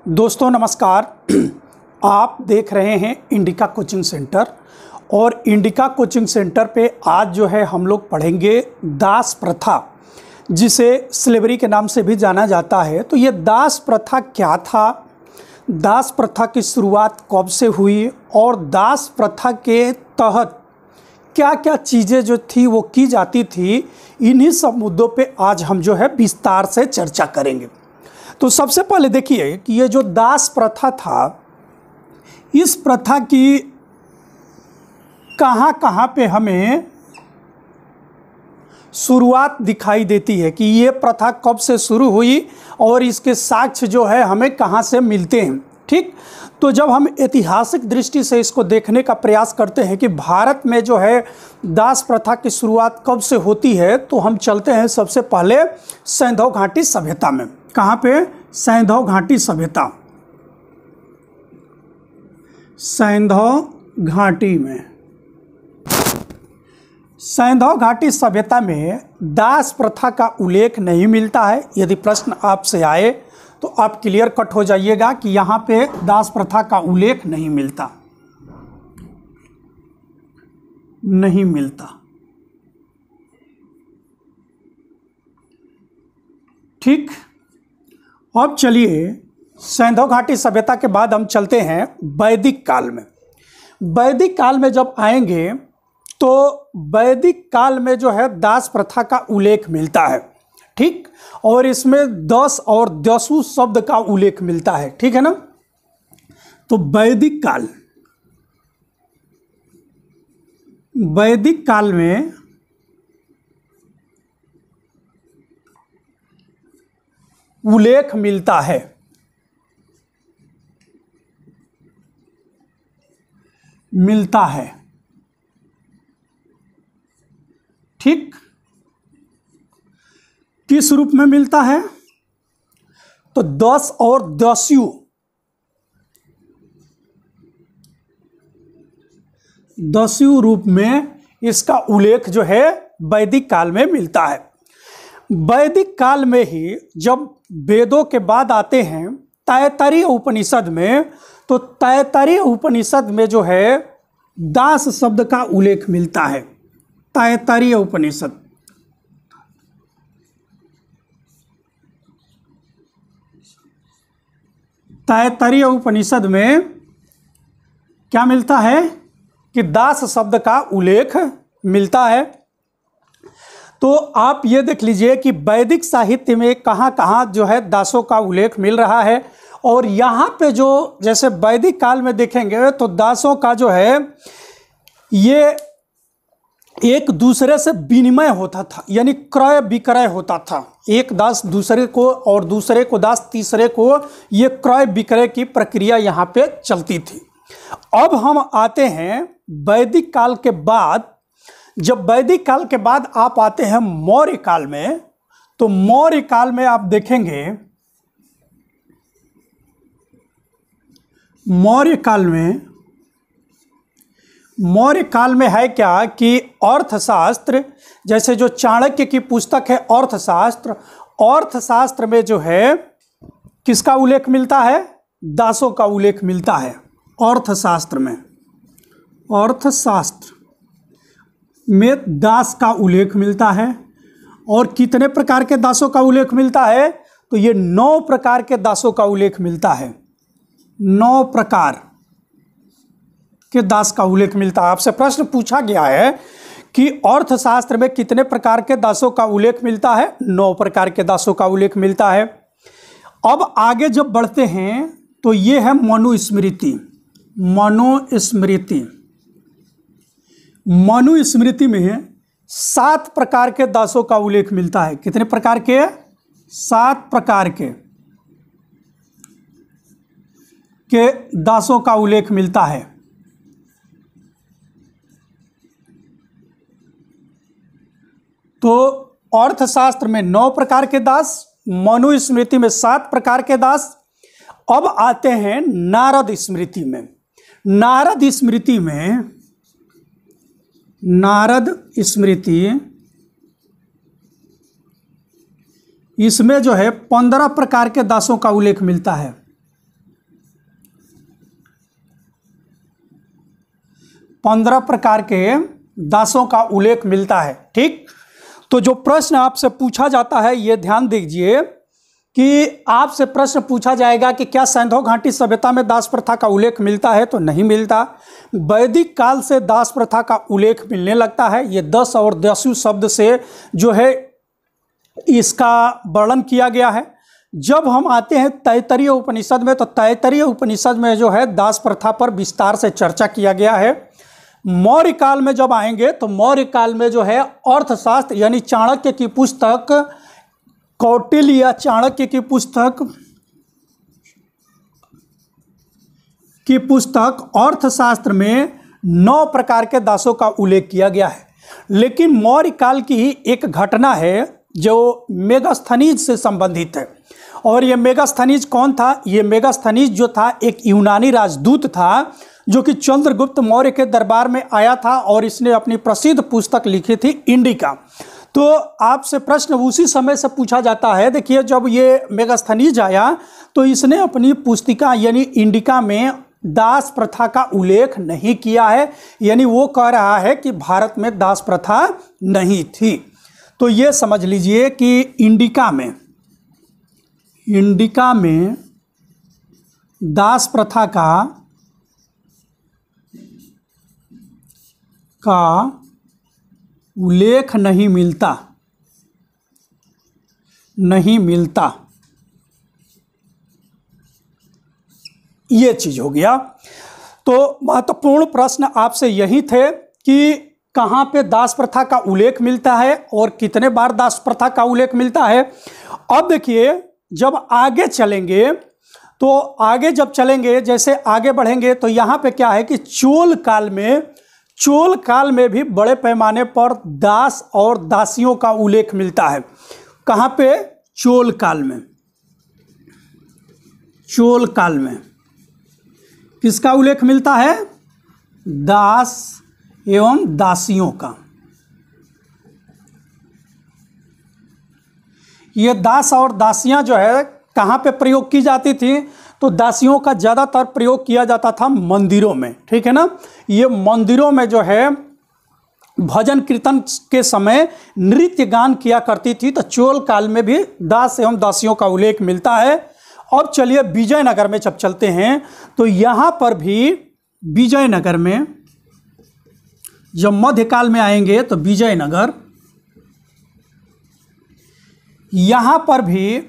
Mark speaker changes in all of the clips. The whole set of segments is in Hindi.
Speaker 1: दोस्तों नमस्कार। आप देख रहे हैं इंडिका कोचिंग सेंटर और इंडिका कोचिंग सेंटर पे आज जो है हम लोग पढ़ेंगे दास प्रथा, जिसे स्लेवरी के नाम से भी जाना जाता है। तो ये दास प्रथा क्या था, दास प्रथा की शुरुआत कब से हुई और दास प्रथा के तहत क्या क्या चीज़ें जो थी वो की जाती थी, इन्हीं सब मुद्दों पे आज हम जो है विस्तार से चर्चा करेंगे। तो सबसे पहले देखिए कि ये जो दास प्रथा था, इस प्रथा की कहाँ कहाँ पे हमें शुरुआत दिखाई देती है कि ये प्रथा कब से शुरू हुई और इसके साक्ष्य जो है हमें कहाँ से मिलते हैं। ठीक, तो जब हम ऐतिहासिक दृष्टि से इसको देखने का प्रयास करते हैं कि भारत में जो है दास प्रथा की शुरुआत कब से होती है, तो हम चलते हैं सबसे पहले सैंधव घाटी सभ्यता में। कहाँ पे? सैंधव घाटी सभ्यता। सैंधव घाटी में, सैंधव घाटी सभ्यता में दास प्रथा का उल्लेख नहीं मिलता है। यदि प्रश्न आपसे आए तो आप क्लियर कट हो जाइएगा कि यहाँ पे दास प्रथा का उल्लेख नहीं मिलता, नहीं मिलता। ठीक, अब चलिए सैंधव घाटी सभ्यता के बाद हम चलते हैं वैदिक काल में। वैदिक काल में जब आएंगे तो वैदिक काल में जो है दास प्रथा का उल्लेख मिलता है। ठीक, और इसमें 10 और दस्यु शब्द का उल्लेख मिलता है। ठीक है ना। तो वैदिक काल, वैदिक काल में उल्लेख मिलता है, मिलता है। ठीक, किस रूप में मिलता है? तो 10 और दस्यु, 10 रूप में इसका उल्लेख जो है वैदिक काल में मिलता है। वैदिक काल में ही जब वेदों के बाद आते हैं तैत्तरीय उपनिषद में, तो तैत्तरीय उपनिषद में जो है दास शब्द का उल्लेख मिलता है। तैत्तरीय उपनिषद, तैत्तरीय उपनिषद में क्या मिलता है कि दास शब्द का उल्लेख मिलता है। तो आप ये देख लीजिए कि वैदिक साहित्य में कहाँ कहाँ जो है दासों का उल्लेख मिल रहा है। और यहाँ पे जो जैसे वैदिक काल में देखेंगे तो दासों का जो है ये एक दूसरे से विनिमय होता था, यानी क्रय विक्रय होता था। एक दास दूसरे को और दूसरे को दास तीसरे को, ये क्रय विक्रय की प्रक्रिया यहाँ पे चलती थी। अब हम आते हैं वैदिक काल के बाद। जब वैदिक काल के बाद आप आते हैं मौर्य काल में, तो मौर्य काल में आप देखेंगे, मौर्य काल में है क्या कि अर्थशास्त्र, जैसे जो चाणक्य की पुस्तक है अर्थशास्त्र, अर्थशास्त्र में जो है किसका उल्लेख मिलता है? दासों का उल्लेख मिलता है। अर्थशास्त्र में, अर्थशास्त्र में दास का उल्लेख मिलता है। और कितने प्रकार के दासों का उल्लेख मिलता है? तो ये 9 प्रकार के दासों का उल्लेख मिलता है। 9 प्रकार के दास का उल्लेख मिलता है। आपसे प्रश्न पूछा गया है कि अर्थशास्त्र में कितने प्रकार के दासों का उल्लेख मिलता है? 9 प्रकार के दासों का उल्लेख मिलता है। अब आगे जब बढ़ते हैं तो ये है मनुस्मृति। मनुस्मृति, मनुस्मृति में 7 प्रकार के दासों का उल्लेख मिलता है। कितने प्रकार के? 7 प्रकार के दासों का उल्लेख मिलता है। तो अर्थशास्त्र में 9 प्रकार के दास, मनुस्मृति में 7 प्रकार के दास। अब आते हैं नारद स्मृति में। नारद स्मृति में, नारद स्मृति, इसमें जो है 15 प्रकार के दासों का उल्लेख मिलता है। 15 प्रकार के दासों का उल्लेख मिलता है। ठीक, तो जो प्रश्न आपसे पूछा जाता है ये ध्यान दीजिए कि आपसे प्रश्न पूछा जाएगा कि क्या सैंधव घाटी सभ्यता में दास प्रथा का उल्लेख मिलता है, तो नहीं मिलता। वैदिक काल से दास प्रथा का उल्लेख मिलने लगता है। ये 10 और 10 शब्द से जो है इसका वर्णन किया गया है। जब हम आते हैं तैत्तरीय उपनिषद में, तो तैत्तरीय उपनिषद में जो है दास प्रथा पर विस्तार से चर्चा किया गया है। मौर्य काल में जब आएंगे तो मौर्य काल में जो है अर्थशास्त्र यानी चाणक्य की पुस्तक, कौटिल्य या चाणक्य की पुस्तक अर्थशास्त्र में 9 प्रकार के दासों का उल्लेख किया गया है। लेकिन मौर्य काल की ही एक घटना है जो मेगास्थनीज से संबंधित है। और ये मेगास्थनीज कौन था? ये मेगास्थनीज जो था एक यूनानी राजदूत था जो कि चंद्रगुप्त मौर्य के दरबार में आया था और इसने अपनी प्रसिद्ध पुस्तक लिखी थी इंडिका। तो आपसे प्रश्न उसी समय से पूछा जाता है। देखिए, जब ये मेगास्थनीज आया तो इसने अपनी पुस्तिका यानी इंडिका में दास प्रथा का उल्लेख नहीं किया है, यानी वो कह रहा है कि भारत में दास प्रथा नहीं थी। तो ये समझ लीजिए कि इंडिका में दास प्रथा का उल्लेख नहीं मिलता। ये चीज हो गया। तो महत्वपूर्ण प्रश्न आपसे यही थे कि कहाँ पे दास प्रथा का उल्लेख मिलता है और कितने बार दास प्रथा का उल्लेख मिलता है। अब देखिए, जब आगे चलेंगे तो जैसे आगे बढ़ेंगे तो यहाँ पे क्या है कि चोल काल में भी बड़े पैमाने पर दास और दासियों का उल्लेख मिलता है। कहाँ पे? चोल काल में किसका उल्लेख मिलता है? दास एवं दासियों का। ये दास और दासियां जो है कहाँ पे प्रयोग की जाती थी? तो दासियों का ज़्यादातर प्रयोग किया जाता था मंदिरों में। ठीक है ना, ये मंदिरों में जो है भजन कीर्तन के समय नृत्य गान किया करती थी। तो चोल काल में भी दास एवं दासियों का उल्लेख मिलता है। अब चलिए विजयनगर में जब चलते हैं तो यहाँ पर भी विजयनगर में जब मध्यकाल में आएंगे तो विजयनगर, यहाँ पर भी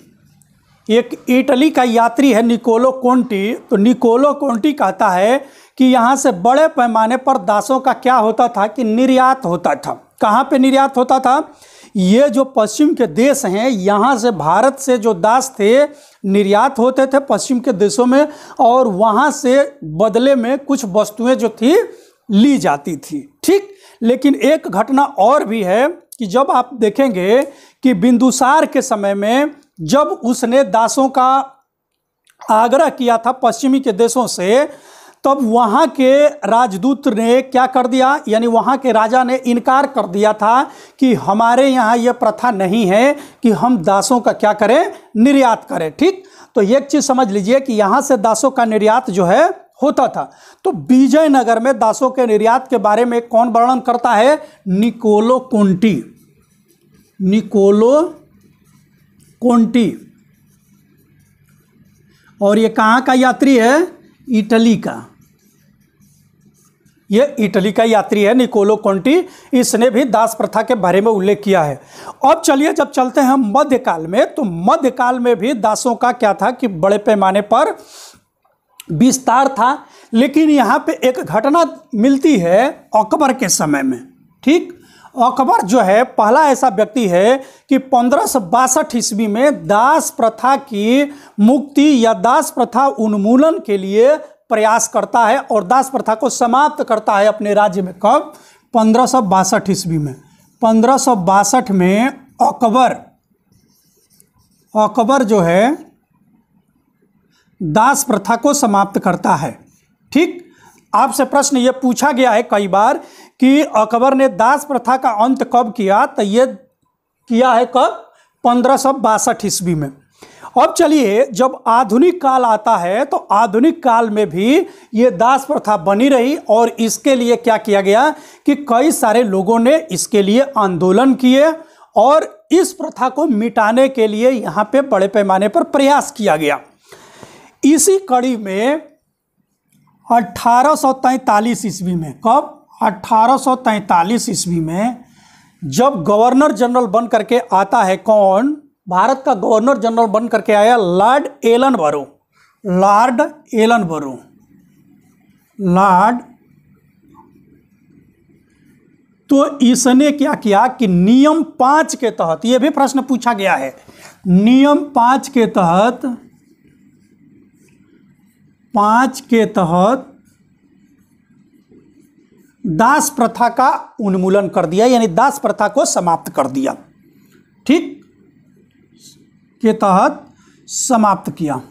Speaker 1: एक इटली का यात्री है निकोलो कोंटी। तो निकोलो कोंटी कहता है कि यहाँ से बड़े पैमाने पर दासों का क्या होता था कि निर्यात होता था। कहाँ पे निर्यात होता था? ये जो पश्चिम के देश हैं, यहाँ से भारत से जो दास थे निर्यात होते थे पश्चिम के देशों में, और वहाँ से बदले में कुछ वस्तुएं जो थी ली जाती थी। ठीक, लेकिन एक घटना और भी है कि जब आप देखेंगे कि बिंदुसार के समय में जब उसने दासों का आग्रह किया था पश्चिमी के देशों से, तब वहाँ के राजदूत ने क्या कर दिया, यानी वहाँ के राजा ने इनकार कर दिया था कि हमारे यहाँ ये प्रथा नहीं है कि हम दासों का क्या करें, निर्यात करें। ठीक, तो एक चीज़ समझ लीजिए कि यहाँ से दासों का निर्यात जो है होता था। तो विजयनगर में दासों के निर्यात के बारे में कौन वर्णन करता है? निकोलो कोंटी। और ये कहाँ का यात्री है? इटली का। ये इटली का यात्री है निकोलो कोंटी। इसने भी दास प्रथा के बारे में उल्लेख किया है। अब चलिए जब चलते हैं मध्यकाल में, तो मध्यकाल में भी दासों का क्या था कि बड़े पैमाने पर विस्तार था। लेकिन यहाँ पे एक घटना मिलती है अकबर के समय में। ठीक, अकबर जो है पहला ऐसा व्यक्ति है कि 1562 ईस्वी में दास प्रथा की मुक्ति या दास प्रथा उन्मूलन के लिए प्रयास करता है और दास प्रथा को समाप्त करता है अपने राज्य में। कब? 1562 ईस्वी में। 1562 में अकबर जो है दास प्रथा को समाप्त करता है। ठीक, आपसे प्रश्न ये पूछा गया है कई बार कि अकबर ने दास प्रथा का अंत कब किया, तो ये किया है कब? 1562 ईस्वी में। अब चलिए, जब आधुनिक काल आता है तो आधुनिक काल में भी ये दास प्रथा बनी रही और इसके लिए क्या किया गया कि कई सारे लोगों ने इसके लिए आंदोलन किए और इस प्रथा को मिटाने के लिए यहाँ पे बड़े पैमाने पर प्रयास किया गया। इसी कड़ी में 1843 ईस्वी में, कब? 1843 ईस्वी में जब गवर्नर जनरल बन करके आता है, कौन? भारत का गवर्नर जनरल बन करके आया Lord Ellenborough. Lord Ellenborough, Lord, तो इसने क्या किया कि नियम 5 के तहत, यह भी प्रश्न पूछा गया है, नियम 5 के तहत दास प्रथा का उन्मूलन कर दिया, यानी दास प्रथा को समाप्त कर दिया। ठीक, के तहत समाप्त किया।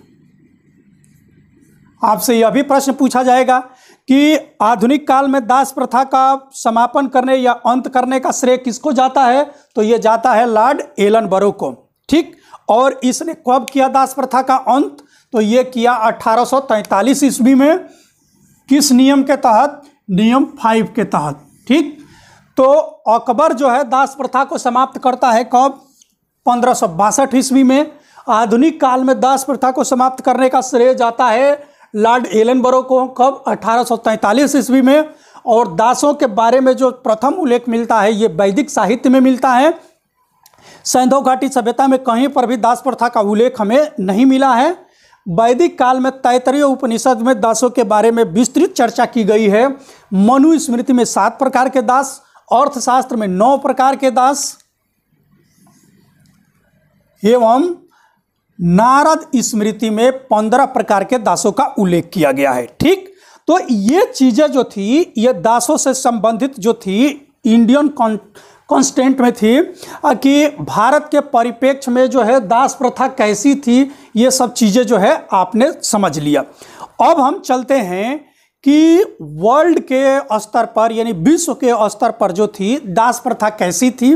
Speaker 1: आपसे यह भी प्रश्न पूछा जाएगा कि आधुनिक काल में दास प्रथा का समापन करने या अंत करने का श्रेय किसको जाता है? तो यह जाता है लॉर्ड एलनबरो को। ठीक, और इसने कब किया दास प्रथा का अंत? तो यह किया 1843 ईस्वी में। किस नियम के तहत? नियम 5 के तहत। ठीक, तो अकबर जो है दास प्रथा को समाप्त करता है कब? 1562 ईस्वी में। आधुनिक काल में दास प्रथा को समाप्त करने का श्रेय जाता है लॉर्ड एलनबरो को, कब? 1843 ईस्वी में। और दासों के बारे में जो प्रथम उल्लेख मिलता है ये वैदिक साहित्य में मिलता है। सैंधव घाटी सभ्यता में कहीं पर भी दास प्रथा का उल्लेख हमें नहीं मिला है। वैदिक काल में तैत्तरीय उपनिषद में दासों के बारे में विस्तृत चर्चा की गई है। मनु स्मृति में 7 प्रकार के दास, अर्थशास्त्र में 9 प्रकार के दास एवं नारद स्मृति में 15 प्रकार के दासों का उल्लेख किया गया है। ठीक, तो ये चीजें जो थी, ये दासों से संबंधित जो थी इंडियन कॉन्स्टेंट में थी कि भारत के परिप्रेक्ष्य में जो है दास प्रथा कैसी थी, ये सब चीज़ें जो है आपने समझ लिया। अब हम चलते हैं कि वर्ल्ड के स्तर पर, यानी विश्व के स्तर पर जो थी दास प्रथा कैसी थी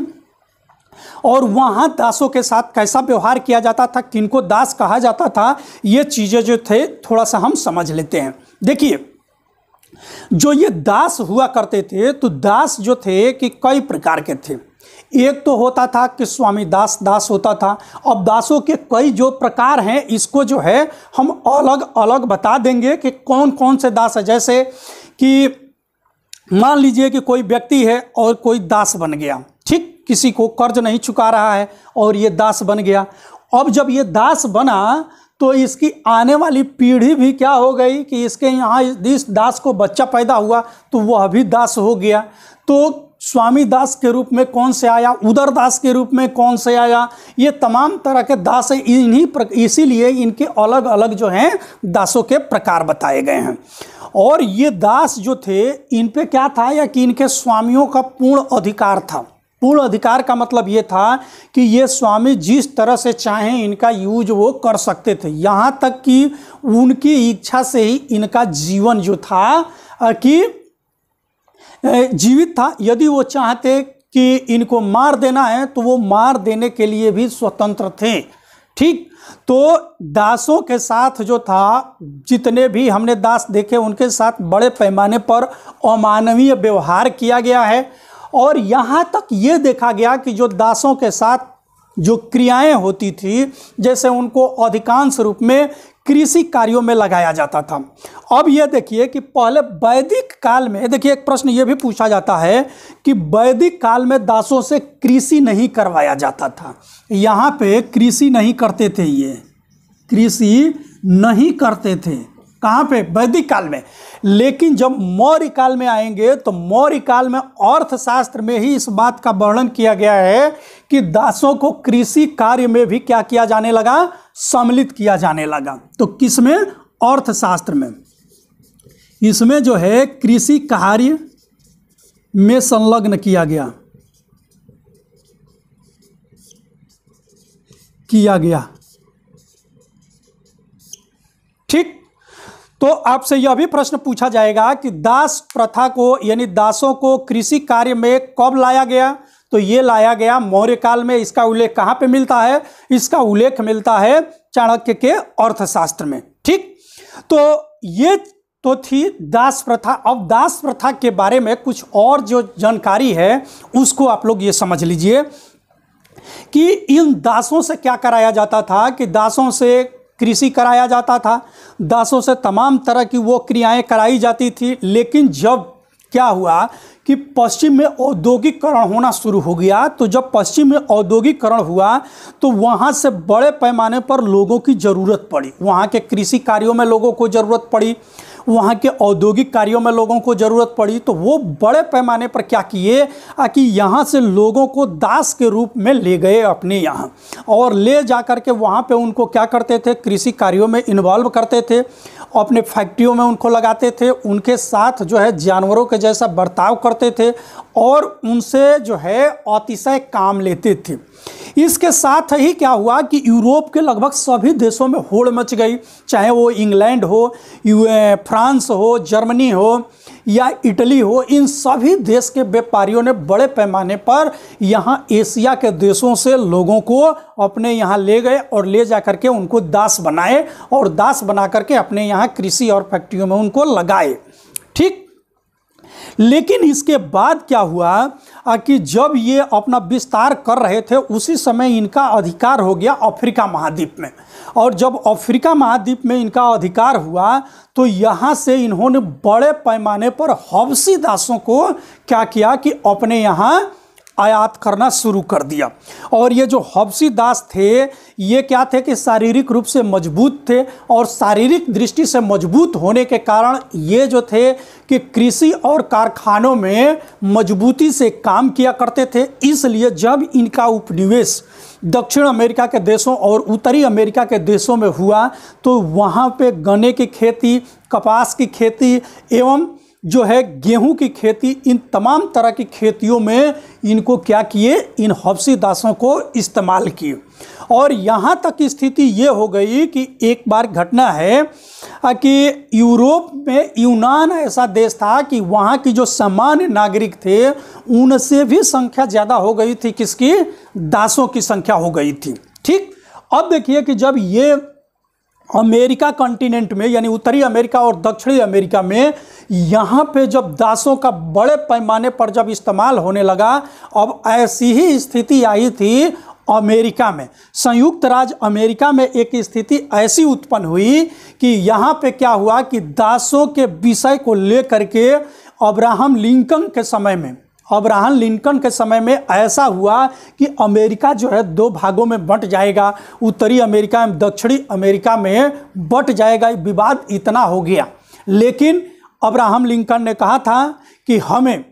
Speaker 1: और वहाँ दासों के साथ कैसा व्यवहार किया जाता था, किनको दास कहा जाता था, ये चीज़ें जो थे थोड़ा सा हम समझ लेते हैं। देखिए, जो ये दास हुआ करते थे, तो दास जो थे कि कई प्रकार के थे। एक तो होता था कि स्वामी दास दास होता था। अब दासों के कई जो प्रकार हैं, इसको जो है हम अलग अलग बता देंगे कि कौन कौन से दास है। जैसे कि मान लीजिए कि कोई व्यक्ति है और कोई दास बन गया। ठीक, किसी को कर्ज नहीं चुका रहा है और ये दास बन गया। अब जब ये दास बना तो इसकी आने वाली पीढ़ी भी क्या हो गई कि इसके यहाँ इस दास को बच्चा पैदा हुआ तो वह भी दास हो गया। तो स्वामी दास के रूप में कौन से आया, उदर दास के रूप में कौन से आया, ये तमाम तरह के दास हैं। इसीलिए इनके अलग अलग जो हैं दासों के प्रकार बताए गए हैं। और ये दास जो थे, इन पे क्या था या कि इनके स्वामियों का पूर्ण अधिकार था। पूर्ण अधिकार का मतलब ये था कि ये स्वामी जिस तरह से चाहें इनका यूज वो कर सकते थे, यहाँ तक कि उनकी इच्छा से ही इनका जीवन जो था कि जीवित था। यदि वो चाहते कि इनको मार देना है तो वो मार देने के लिए भी स्वतंत्र थे। ठीक, तो दासों के साथ जो था, जितने भी हमने दास देखे उनके साथ बड़े पैमाने पर अमानवीय व्यवहार किया गया है। और यहाँ तक ये देखा गया कि जो दासों के साथ जो क्रियाएं होती थी, जैसे उनको अधिकांश रूप में कृषि कार्यों में लगाया जाता था। अब ये देखिए कि पहले वैदिक काल में, देखिए एक प्रश्न ये भी पूछा जाता है कि वैदिक काल में दासों से कृषि नहीं करवाया जाता था। यहाँ पे कृषि नहीं करते थे, ये कृषि नहीं करते थे। कहाँ पे? वैदिक काल में। लेकिन जब मौर्य काल में आएंगे तो मौर्य काल में अर्थशास्त्र में ही इस बात का वर्णन किया गया है कि दासों को कृषि कार्य में भी क्या किया जाने लगा? सम्मिलित किया जाने लगा। तो किसमें? अर्थशास्त्र में। इसमें जो है कृषि कार्य में संलग्न किया गया ठीक। तो आपसे यह भी प्रश्न पूछा जाएगा कि दास प्रथा को, यानी दासों को कृषि कार्य में कब लाया गया? तो ये लाया गया मौर्य काल में। इसका उल्लेख कहाँ पे मिलता है? इसका उल्लेख मिलता है चाणक्य के अर्थशास्त्र में। ठीक, तो ये तो थी दास प्रथा। अब दास प्रथा के बारे में कुछ और जो जानकारी है उसको आप लोग ये समझ लीजिए कि इन दासों से क्या कराया जाता था, कि दासों से कृषि कराया जाता था, दासों से तमाम तरह की वो क्रियाएं कराई जाती थी। लेकिन जब क्या हुआ कि पश्चिम में औद्योगिकरण होना शुरू हो गया, तो जब पश्चिम में औद्योगिकरण हुआ तो वहाँ से बड़े पैमाने पर लोगों की ज़रूरत पड़ी। वहाँ के कृषि कार्यों में लोगों को ज़रूरत पड़ी, वहाँ के औद्योगिक कार्यों में लोगों को ज़रूरत पड़ी। तो वो बड़े पैमाने पर क्या किए कि यहाँ से लोगों को दास के रूप में ले गए अपने यहाँ, और ले जा कर के वहाँ पे उनको क्या करते थे, कृषि कार्यों में इन्वॉल्व करते थे, अपने फैक्ट्रियों में उनको लगाते थे, उनके साथ जो है जानवरों के जैसा बर्ताव करते थे और उनसे जो है अतिशय काम लेते थे। इसके साथ ही क्या हुआ कि यूरोप के लगभग सभी देशों में होड़ मच गई, चाहे वो इंग्लैंड हो, फ्रांस हो, जर्मनी हो या इटली हो। इन सभी देश के व्यापारियों ने बड़े पैमाने पर यहाँ एशिया के देशों से लोगों को अपने यहाँ ले गए और ले जा करके उनको दास बनाए और दास बना करके अपने यहाँ कृषि और फैक्ट्रियों में उनको लगाए। ठीक, लेकिन इसके बाद क्या हुआ कि जब ये अपना विस्तार कर रहे थे उसी समय इनका अधिकार हो गया अफ्रीका महाद्वीप में। और जब अफ्रीका महाद्वीप में इनका अधिकार हुआ तो यहाँ से इन्होंने बड़े पैमाने पर हबशी दासों को क्या किया कि अपने यहाँ आयात करना शुरू कर दिया। और ये जो हबशी दास थे ये क्या थे कि शारीरिक रूप से मजबूत थे, और शारीरिक दृष्टि से मजबूत होने के कारण ये जो थे कि कृषि और कारखानों में मजबूती से काम किया करते थे। इसलिए जब इनका उपनिवेश दक्षिण अमेरिका के देशों और उत्तरी अमेरिका के देशों में हुआ तो वहाँ पे गन्ने की खेती, कपास की खेती एवं जो है गेहूं की खेती, इन तमाम तरह की खेतियों में इनको क्या किए, इन हबशी दासों को इस्तेमाल किए। और यहाँ तक स्थिति ये हो गई कि एक बार घटना है कि यूरोप में यूनान ऐसा देश था कि वहाँ की जो सामान्य नागरिक थे उनसे भी संख्या ज़्यादा हो गई थी, किसकी, दासों की संख्या हो गई थी। ठीक, अब देखिए कि जब ये अमेरिका कॉन्टिनेंट में यानी उत्तरी अमेरिका और दक्षिणी अमेरिका में यहाँ पे जब दासों का बड़े पैमाने पर जब इस्तेमाल होने लगा, अब ऐसी ही स्थिति आई थी अमेरिका में। संयुक्त राज्य अमेरिका में एक स्थिति ऐसी उत्पन्न हुई कि यहाँ पे क्या हुआ कि दासों के विषय को लेकर के अब्राहम लिंकन के समय में ऐसा हुआ कि अमेरिका जो है दो भागों में बंट जाएगा, उत्तरी अमेरिका एवं दक्षिणी अमेरिका में बंट जाएगा। विवाद इतना हो गया, लेकिन अब्राहम लिंकन ने कहा था कि हमें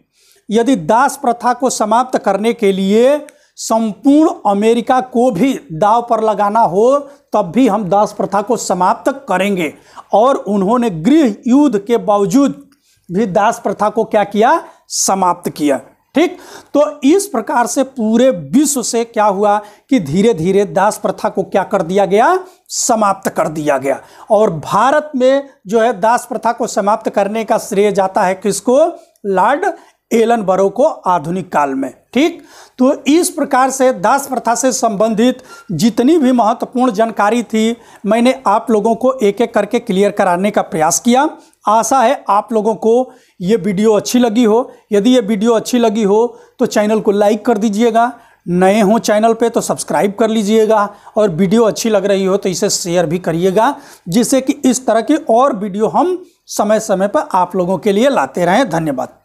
Speaker 1: यदि दास प्रथा को समाप्त करने के लिए संपूर्ण अमेरिका को भी दांव पर लगाना हो तब भी हम दास प्रथा को समाप्त करेंगे। और उन्होंने गृह युद्ध के बावजूद भी दास प्रथा को क्या किया, समाप्त किया। ठीक, तो इस प्रकार से पूरे विश्व से क्या हुआ कि धीरे धीरे दास प्रथा को क्या कर दिया गया, समाप्त कर दिया गया। और भारत में जो है दास प्रथा को समाप्त करने का श्रेय जाता है किसको, लॉर्ड एलन बरो को आधुनिक काल में। ठीक, तो इस प्रकार से दास प्रथा से संबंधित जितनी भी महत्वपूर्ण जानकारी थी मैंने आप लोगों को एक एक करके क्लियर कराने का प्रयास किया। आशा है आप लोगों को ये वीडियो अच्छी लगी हो। यदि ये वीडियो अच्छी लगी हो तो चैनल को लाइक कर दीजिएगा, नए हो चैनल पे तो सब्सक्राइब कर लीजिएगा, और वीडियो अच्छी लग रही हो तो इसे शेयर भी करिएगा, जिससे कि इस तरह की और वीडियो हम समय समय पर आप लोगों के लिए लाते रहें। धन्यवाद।